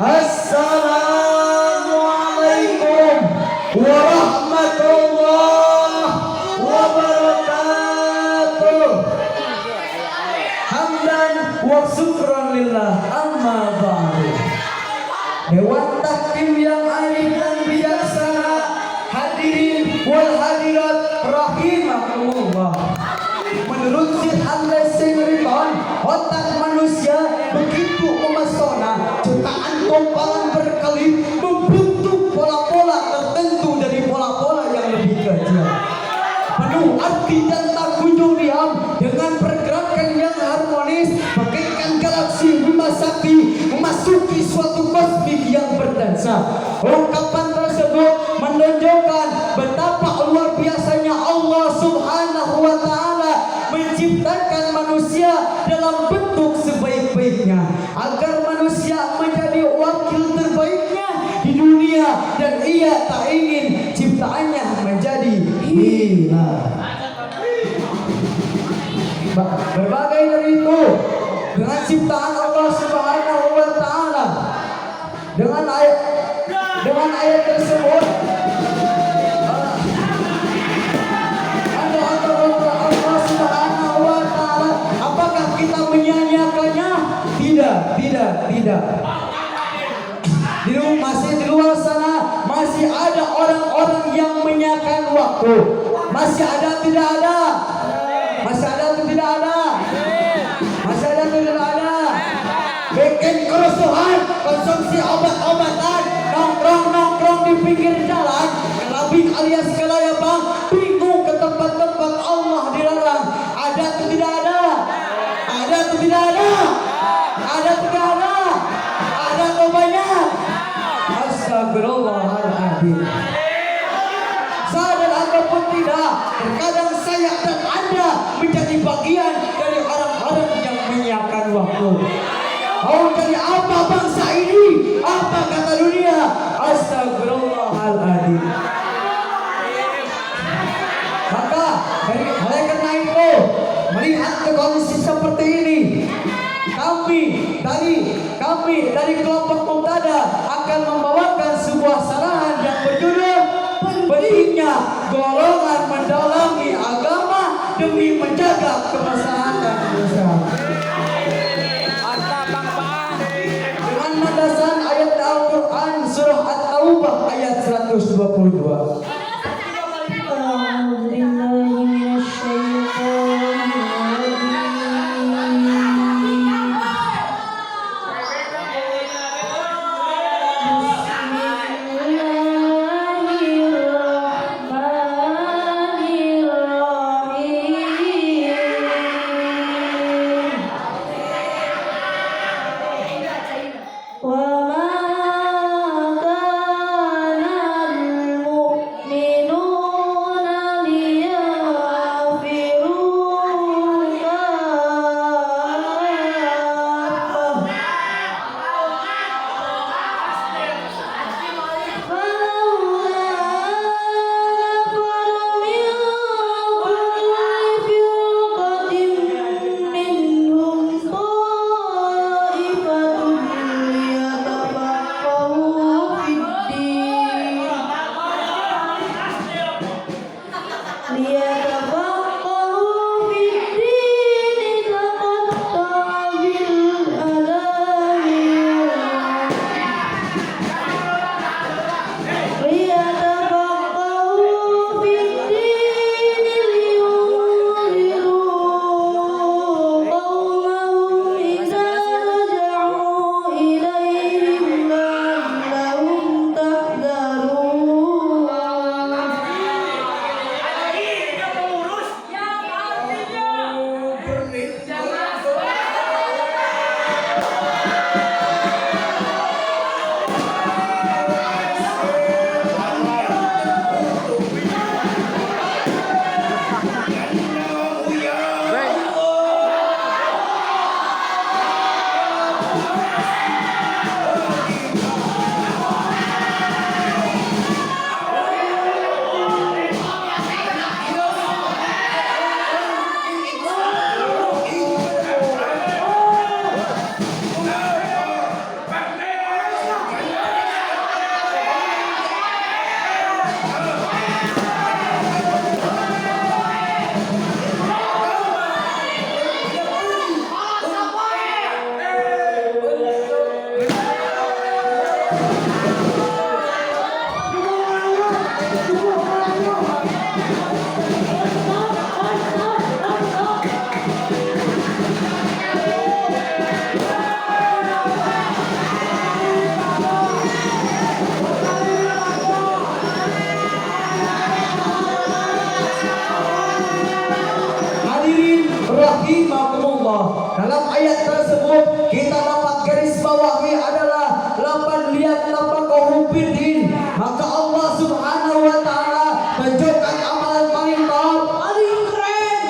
Assalamualaikum warahmatullahi wabarakatuh. Hamdan wa syukran lillah, amma ba'du. Dewan Tahkim yang alim dan bijaksana, hadirin wal hadirat rahimakumullah. Menurut Syekh Al-Singriton, otak manusia begitu memesona, jutaan kompalan berkelip membentuk pola-pola tertentu dari pola-pola yang lebih kecil. Penuh arti dan tak kunjung diam dengan pergerakan yang harmonis, bagaikan galaksi Bima Sakti memasuki suatu kosmik yang berdansa. Ungkapan tersebut menunjukkan betapa luar biasanya Allah Subhanahu wa Ta'ala menciptakan manusia dalam bentuk sebaik-baiknya, agar manusia menjadi wakil terbaiknya di dunia, dan ia tak ingin ciptaannya menjadi hilang. Berbagai dari itu, dengan ciptaan Allah Subhanahu wa Ta'ala, dengan ayat tersebut Allah Subhanahu wa Ta'ala, apakah kita menyanyiakannya? Tidak. Masih di luar sana masih ada orang-orang yang menyanyiakan waktu. Masih ada tidak ada? Masih ada atau tidak ada? Masih ada atau tidak ada? Bikin kerusuhan, konsumsi obat-obatan, nongkrong di pinggir jalan, kelabing alias kelayabang, bingung ke tempat-tempat Allah dilarang. Ada atau tidak ada? Ada atau tidak ada? Ada atau tidak ada? Ada atau banyak? Astagfirullahaladzim. Sadar ataupun tidak, terkadang saya dan Anda menjadi bagian dari orang-orang yang menyiapkan waktu. Mau jadi apa bangsa ini? Apa kata dunia? Astagfirullahaladzim. Maka oleh karena itu, melihat kondisi seperti ini, kami dari kelompok Mubtada akan membawakan sebuah sarahan yang berjudul pentingnya golongan mendalami agama demi menjaga kemaslahatan bersama. Dengan landasan ayat Al-Quran surah At-Taubah ayat 122. rahimakumullah. Dalam ayat tersebut kita dapat garis bawahi adalah lapan lihat nafaqahu fiddin. Maka Allah Subhanahu wa taala menunjukkan amalan paling top, paling keren,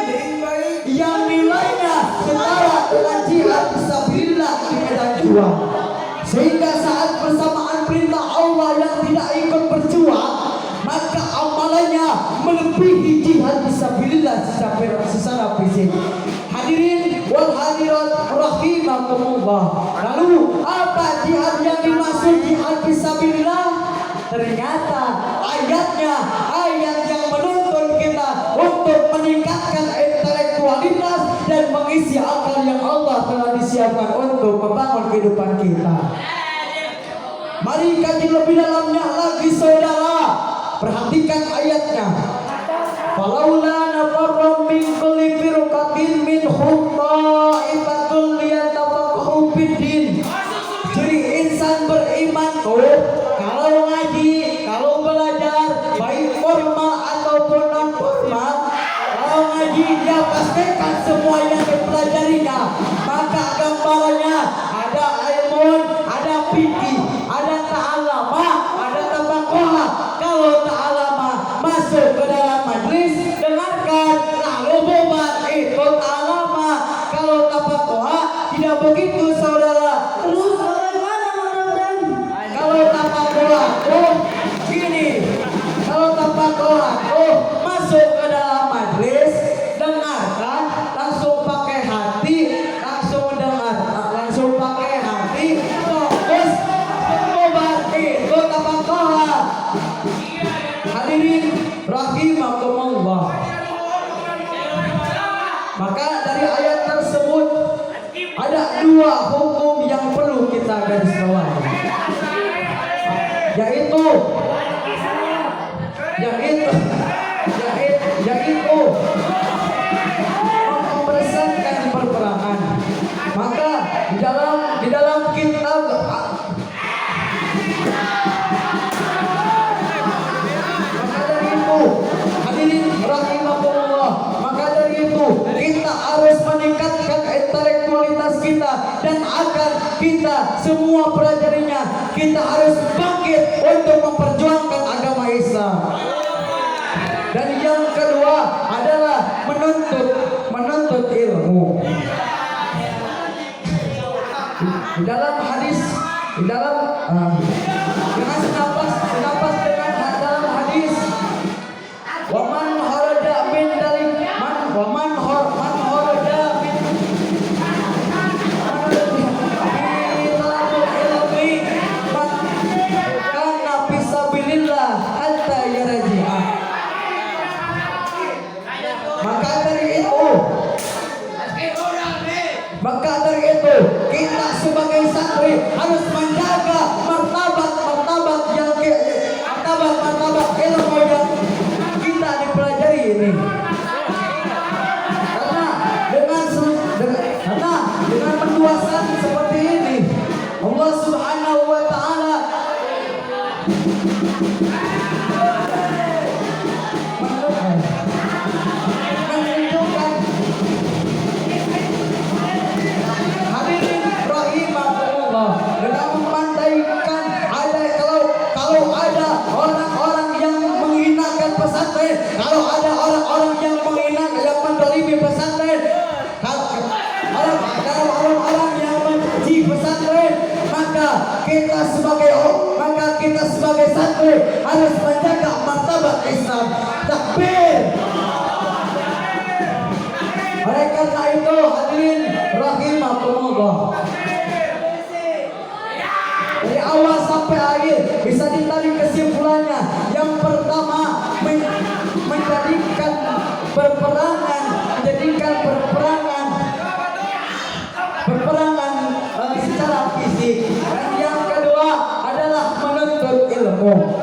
yang nilainya setara dengan jihad fisabilillah di medan juang. Sehingga saat bersamaan perintah Allah yang tidak ikut berjuang, maka amalannya melebihi jihad fisabilillah secara fisik. Hadirin wal hadirat rahimakumullah. Lalu apa jihad yang dimaksud jihad fisabilillah? Ternyata ayatnya ayat yang menuntun kita untuk meningkatkan intelektualitas dan mengisi akal yang Allah telah disiapkan untuk membangun kehidupan kita. Mari kaji lebih dalamnya lagi saudara. Perhatikan ayatnya. Falaula nafarra min kulli firqatin minhum ta'ifatun liyatafaqahu fiddin. Jadi insan beriman tuh kalau ngaji, kalau belajar baik formal ataupun non formal, kalau ngaji dia pastikan semua yang dipelajarinya. Maka gambarannya ada ilmun, ada fikih, ada ta'alama, ada tafaqaha. Kalau ta'alama masuk ke dalam majlis, dengarkan, lalu bubar, itu ta'alama. Kalau tafaqaha tidak begitu saudara. Terus bagaimana mudah-mudahan? Kalau tafaqaha gini, kalau tafaqaha masuk ke dalam majlis, dengarkan, langsung pakai hati, langsung dengar, langsung pakai hati, fokus, bubar, itu tafaqaha. Hadirin rahimakumullah. Maka dari ayat tersebut ada dua hukum yang perlu kita garis bawahi, yaitu mempersatukan perperangan. Maka di dalam kitab kita harus meningkatkan intelektualitas kita, dan agar kita semua pelajarinya, kita harus bangkit untuk memperjuangkan agama Islam. Dan yang kedua adalah menuntut ilmu. Di dalam hadis, dengan senapas dengan dalam hadis, waman kharaja min dalik waman kharaja min ilmi kana fisabilillah hatta yarji'ah. Maka dari itu kita sebagai santri harus menjaga martabat ilmu yang kita dipelajari ini. Karena dengan penduasan seperti ini, Allah Subhanahu wa taala menunjukkan, hadirin rahimahullah, dengan memandaikan kalau ada orang-orang yang menghinakan pesantren, kalau ada orang-orang yang menghinakan, yang mendolimi pesantren, orang-orang yang membenci pesantren, maka kita sebagai santri harus menjaga martabat Islam. Takbir. Oleh karena itu hadirin rahimakumullah, dari awal sampai akhir bisa ditarik kesimpulannya. Yang pertama, menjadikan perperangan secara fisik. Dan yang kedua adalah menuntut ilmu.